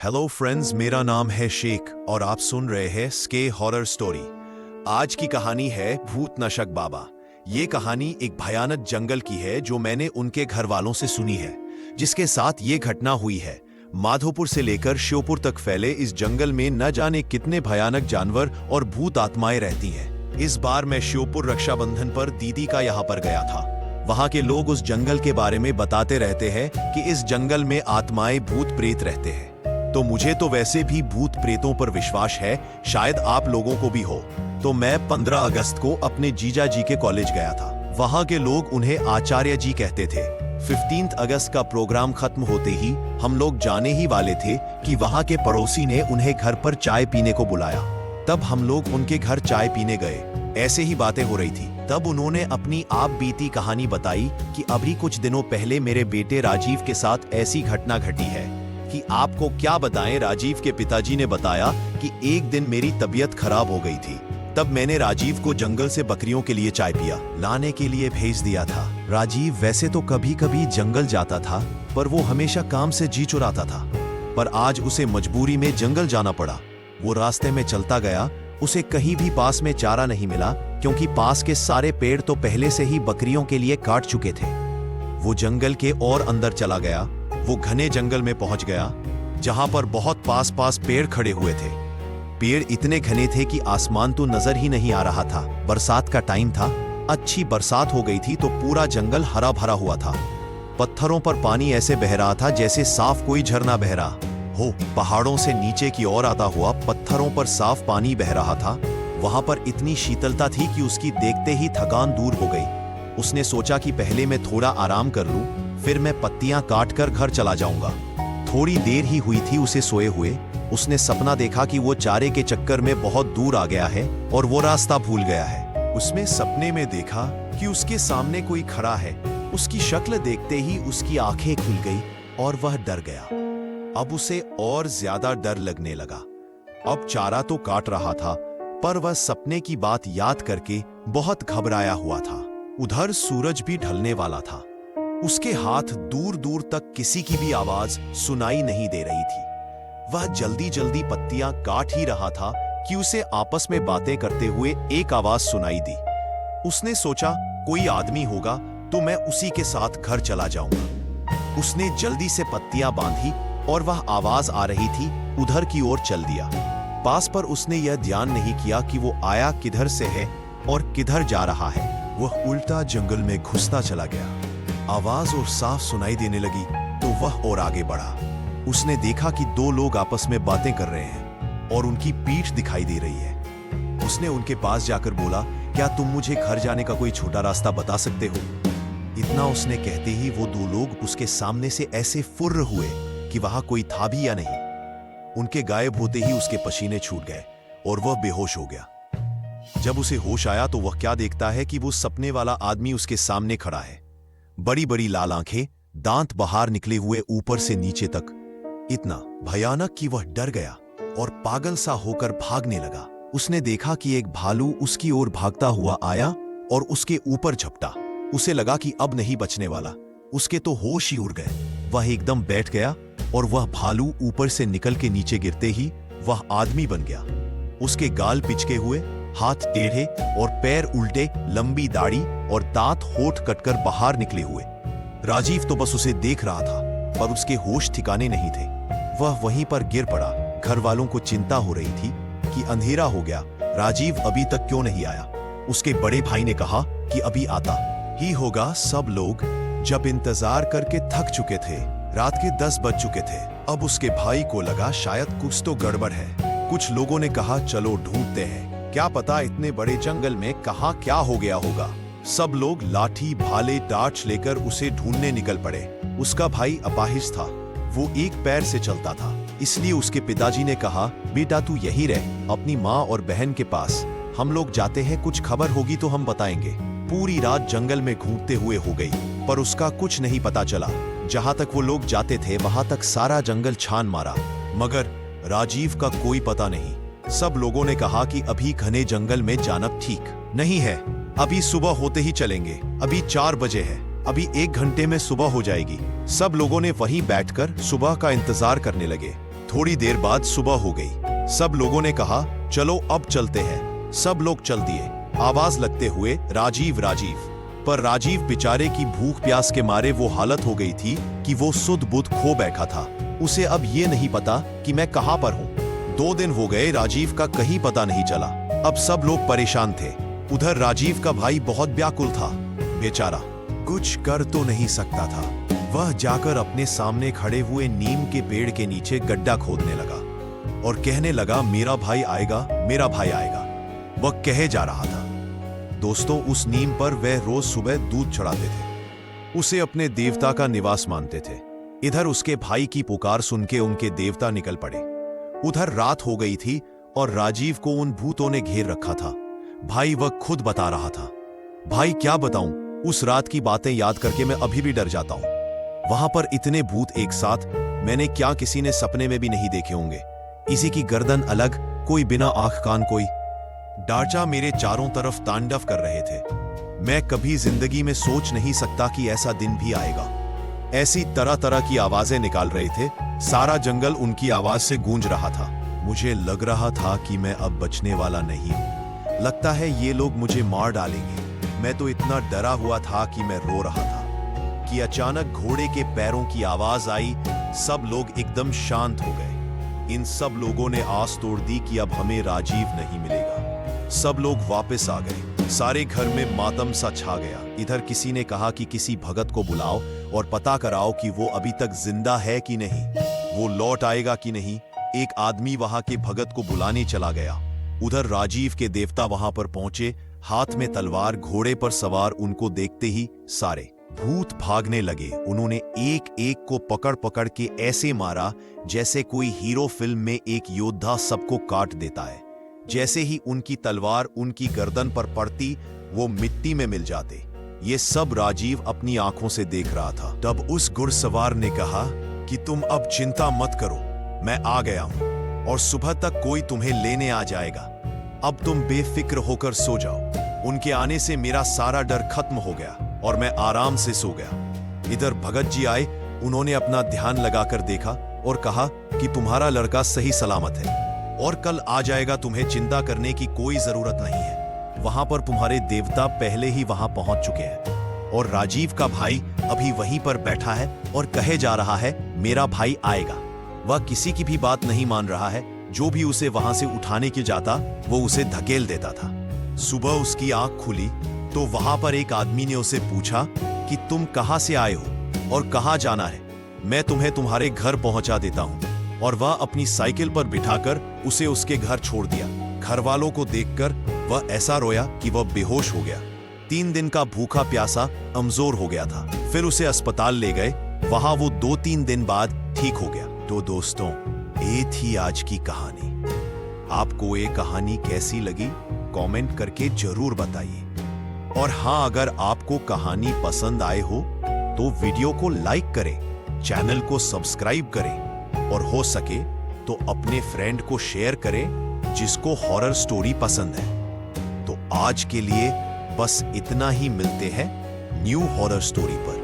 Hello friends, मेरा नाम है शेख और आप सुन रहे हैं स्के हॉरर स्टोरी। आज की कहानी है भूत नशक बाबा। ये कहानी एक भयानक जंगल की है जो मैंने उनके घर वालों से सुनी है, जिसके साथ ये घटना हुई है। माधोपुर से लेकर श्योपुर तक फैले इस जंगल में न जाने कितने भयानक जानवर और भूत आत्माएं रहती हैं। इस बार मैं श्योपुर रक्षाबंधन पर दीदी का यहाँ पर गया था। वहाँ के लोग उस जंगल के बारे में बताते रहते हैं कि इस जंगल में आत्माएं भूत प्रेत रहते हैं। तो मुझे तो वैसे भी भूत प्रेतों पर विश्वास है, शायद आप लोगों को भी हो। तो मैं 15 अगस्त को अपने जीजा जी के कॉलेज गया था। वहाँ के लोग उन्हें आचार्य जी कहते थे। 15 अगस्त का प्रोग्राम खत्म होते ही हम लोग जाने ही वाले थे कि वहाँ के पड़ोसी ने उन्हें घर पर चाय पीने को बुलाया। तब हम लोग उनके घर चाय पीने गए। ऐसे ही बातें हो रही थी। तब उन्होंने अपनी आप बीती कहानी बताई कि अभी कुछ दिनों पहले मेरे बेटे राजीव के साथ ऐसी घटना घटी है कि आपको क्या बताएं। राजीव के पिताजी ने बताया कि एक दिन मेरी तबीयत खराब हो गई थी। तब मैंने राजीव को जंगल से बकरियों के लिए चाय पिया लाने के लिए भेज दिया था। राजीव वैसे तो कभी कभी जंगल जाता था, पर वो हमेशा काम से जी चुराता था। पर आज उसे मजबूरी में जंगल जाना पड़ा। वो रास्ते में चलता गया, उसे कहीं भी पास में चारा नहीं मिला, क्योंकि पास के सारे पेड़ तो पहले से ही बकरियों के लिए काट चुके थे। वो जंगल के और अंदर चला गया। वो घने जंगल में पहुंच गया, जहां पर बहुत पास पास पेड़ खड़े हुए थे। पेड़ इतने घने थे कि आसमान तो नजर ही नहीं आ रहा था। बरसात का टाइम था, अच्छी बरसात हो गई थी तो पूरा जंगल हरा भरा हुआ था। पत्थरों पर पानी ऐसे बह रहा था जैसे साफ कोई झरना बह रहा हो। पहाड़ों से नीचे की ओर आता हुआ पत्थरों पर साफ पानी बह रहा था। वहां पर इतनी शीतलता थी कि उसकी देखते ही थकान दूर हो गई। उसने सोचा कि पहले मैं थोड़ा आराम कर लूं, फिर मैं पत्तियां काट कर घर चला जाऊंगा। थोड़ी देर ही हुई थी उसे सोए हुए। उसने सपना देखा कि वो चारे के चक्कर में बहुत दूर आ गया है और वो रास्ता भूल गया है। उसने सपने में देखा कि उसके सामने कोई खड़ा है। उसकी शक्ल देखते ही उसकी आंखें खुल गई और वह डर गया। अब उसे और ज्यादा डर लगने लगा। अब चारा तो काट रहा था, पर वह सपने की बात याद करके बहुत घबराया हुआ था। उधर सूरज भी ढलने वाला था। उसके हाथ दूर दूर तक किसी की भी आवाज सुनाई नहीं दे रही थी। वह जल्दी जल्दी पत्तियां काट ही रहा था कि उसे आपस में बातें करते हुए एक आवाज सुनाई दी। उसने सोचा कोई आदमी होगा तो मैं उसी के साथ घर चला जाऊंगा। उसने जल्दी से पत्तियां बांधी और वह आवाज आ रही थी उधर की ओर चल दिया। पास पर उसने यह ध्यान नहीं किया कि वो आया किधर से है और किधर जा रहा है। वह उल्टा जंगल में घुसता चला गया। आवाज और साफ सुनाई देने लगी तो वह और आगे बढ़ा। उसने देखा कि दो लोग आपस में बातें कर रहे हैं और उनकी पीठ दिखाई दे रही है। उसने उनके पास जाकर बोला, क्या तुम मुझे घर जाने का कोई छोटा रास्ता बता सकते हो? इतना उसने कहते ही वो दो लोग उसके सामने से ऐसे फुर्र हुए कि वहां कोई था भी या नहीं। उनके गायब होते ही उसके पसीने छूट गए और वह बेहोश हो गया। जब उसे होश आया तो वह क्या देखता है कि वो सपने वाला आदमी उसके सामने खड़ा है। बड़ी बड़ी लाल आंखें, दांत बाहर निकले हुए ऊपर से नीचे तक, इतना भयानक कि वह डर गया और पागल सा होकर भागने लगा। उसने देखा कि एक भालू उसकी ओर भागता हुआ आया और उसके ऊपर झपटा। उसे लगा कि अब नहीं बचने वाला। उसके तो होश ही उड़ गए। वह एकदम बैठ गया और वह भालू ऊपर से निकल के नीचे गिरते ही वह आदमी बन गया। उसके गाल पिचके हुए, हाथ टेढ़े और पैर उल्टे, लंबी दाढ़ी और दांत होठ कटकर बाहर निकले हुए। राजीव तो बस उसे देख रहा था, पर उसके होश ठिकाने नहीं थे। वह वहीं पर गिर पड़ा। घर वालों को चिंता हो रही थी कि अंधेरा हो गया, राजीव अभी तक क्यों नहीं आया। उसके बड़े भाई ने कहा कि अभी आता ही होगा। सब लोग जब इंतजार करके थक चुके थे, रात के 10 बज चुके थे। अब उसके भाई को लगा शायद कुछ तो गड़बड़ है। कुछ लोगों ने कहा चलो ढूंढते हैं, क्या पता इतने बड़े जंगल में कहां क्या हो गया होगा। सब लोग लाठी भाले टार्च लेकर उसे ढूंढने निकल पड़े। उसका भाई अपाहिज था, वो एक पैर से चलता था, इसलिए उसके पिताजी ने कहा, बेटा तू यहीं रह अपनी माँ और बहन के पास, हम लोग जाते हैं, कुछ खबर होगी तो हम बताएंगे। पूरी रात जंगल में घूमते हुए हो गई, पर उसका कुछ नहीं पता चला। जहां तक वो लोग जाते थे वहां तक सारा जंगल छान मारा, मगर राजीव का कोई पता नहीं। सब लोगों ने कहा कि अभी घने जंगल में जाना ठीक नहीं है, अभी सुबह होते ही चलेंगे। अभी 4 बजे है, अभी 1 घंटे में सुबह हो जाएगी। सब लोगों ने वहीं बैठकर सुबह का इंतजार करने लगे। थोड़ी देर बाद सुबह हो गई। सब लोगों ने कहा चलो अब चलते हैं। सब लोग चल दिए, आवाज लगते हुए राजीव राजीव। पर राजीव बेचारे की भूख प्यास के मारे वो हालत हो गई थी कि वो सुध बुध खो बैठा था। उसे अब ये नहीं पता कि मैं कहां पर हूं। 2 दिन हो गए, राजीव का कहीं पता नहीं चला। अब सब लोग परेशान थे। उधर राजीव का भाई बहुत व्याकुल था। बेचारा कुछ कर तो नहीं सकता था। वह जाकर अपने सामने खड़े हुए नीम के पेड़ के नीचे गड्ढा खोदने लगा और कहने लगा मेरा भाई आएगा, मेरा भाई आएगा। वह कहे जा रहा था। दोस्तों, उस नीम पर वह रोज सुबह दूध चढ़ाते थे। उसे अपने देवता का निवास मानते थे। इधर उसके भाई की पुकार सुन के उनके देवता निकल पड़े। उधर रात हो गई थी और राजीव को उन भूतों ने घेर रखा था। भाई वह खुद बता रहा था। भाई क्या बताऊं, उस रात की बातें याद करके मैं अभी भी डर जाता हूं। वहां पर इतने भूत एक साथ मैंने क्या किसी ने सपने में भी नहीं देखे होंगे। किसी की गर्दन अलग, कोई बिना आंख कान, कोई डार्चा मेरे चारों तरफ तांडव कर रहे थे। मैं कभी जिंदगी में सोच नहीं सकता कि ऐसा दिन भी आएगा। ऐसी तरह तरह की आवाजें निकाल रहे थे। सारा जंगल उनकी आवाज से गूंज रहा था। मुझे लग रहा था कि मैं अब बचने वाला नहीं हूं। लगता है ये लोग मुझे मार डालेंगे। मैं तो इतना डरा हुआ था कि मैं रो रहा था कि अचानक घोड़े के पैरों की आवाज आई। सब लोग एकदम शांत हो गए। इन सब लोगों ने आस तोड़ दी कि अब हमें राजीव नहीं मिलेगा। सब लोग वापस आ गए। सारे घर में मातम सा छा गया। इधर किसी ने कहा कि किसी भगत को बुलाओ और पता कराओ कि वो अभी तक जिंदा है कि नहीं, वो लौट आएगा कि नहीं। एक आदमी वहां के भगत को बुलाने चला गया। उधर राजीव के देवता वहां पर पहुंचे, हाथ में तलवार, घोड़े पर सवार। उनको देखते ही सारे भूत भागने लगे। उन्होंने एक एक को पकड़ पकड़ के ऐसे मारा जैसे कोई हीरो फिल्म में एक योद्धा सबको काट देता है। जैसे ही उनकी तलवार उनकी गर्दन पर पड़ती, वो मिट्टी में मिल जाते। ये सब राजीव अपनी आंखों से देख रहा था। तब उस घुड़सवार ने कहा कि तुम अब चिंता मत करो, मैं आ गया हूं और सुबह तक कोई तुम्हें लेने आ जाएगा। अब तुम बेफिक्र होकर सो जाओ। उनके आने से मेरा सारा डर खत्म हो गया और मैं आराम से सो गया। इधर भगत जी आए। उन्होंने अपना ध्यान लगाकर देखा और कहा कि तुम्हारा लड़का सही सलामत है और कल आ जाएगा। तुम्हें चिंता करने की कोई जरूरत नहीं है। वहां पर तुम्हारे देवता पहले ही वहां पहुंच चुके हैं और राजीव का भाई अभी वहीं पर बैठा है और कहे जा रहा है मेरा भाई आएगा। वह किसी की भी बात नहीं मान रहा है। जो भी उसे वहां से उठाने के जाता, वो उसे धकेल देता था। सुबह उसकी आंख खुली तो वहां पर एक आदमी ने उसे पूछा कि तुम कहां से आए हो और कहां जाना है, मैं तुम्हें तुम्हारे घर पहुंचा देता हूं। और वह अपनी साइकिल पर बिठाकर उसे उसके घर छोड़ दिया। घर वालों को देखकर वह ऐसा रोया कि वह बेहोश हो गया। 3 दिन का भूखा प्यासा कमजोर हो गया था। फिर उसे अस्पताल ले गए। वहां वो 2-3 दिन बाद ठीक हो गया। तो दोस्तों, ये थी आज की कहानी। आपको ये कहानी कैसी लगी कमेंट करके जरूर बताइए। और हाँ, अगर आपको कहानी पसंद आए हो तो वीडियो को लाइक करें, चैनल को सब्सक्राइब करें और हो सके तो अपने फ्रेंड को शेयर करें जिसको हॉरर स्टोरी पसंद है। तो आज के लिए बस इतना ही। मिलते हैं न्यू हॉरर स्टोरी पर।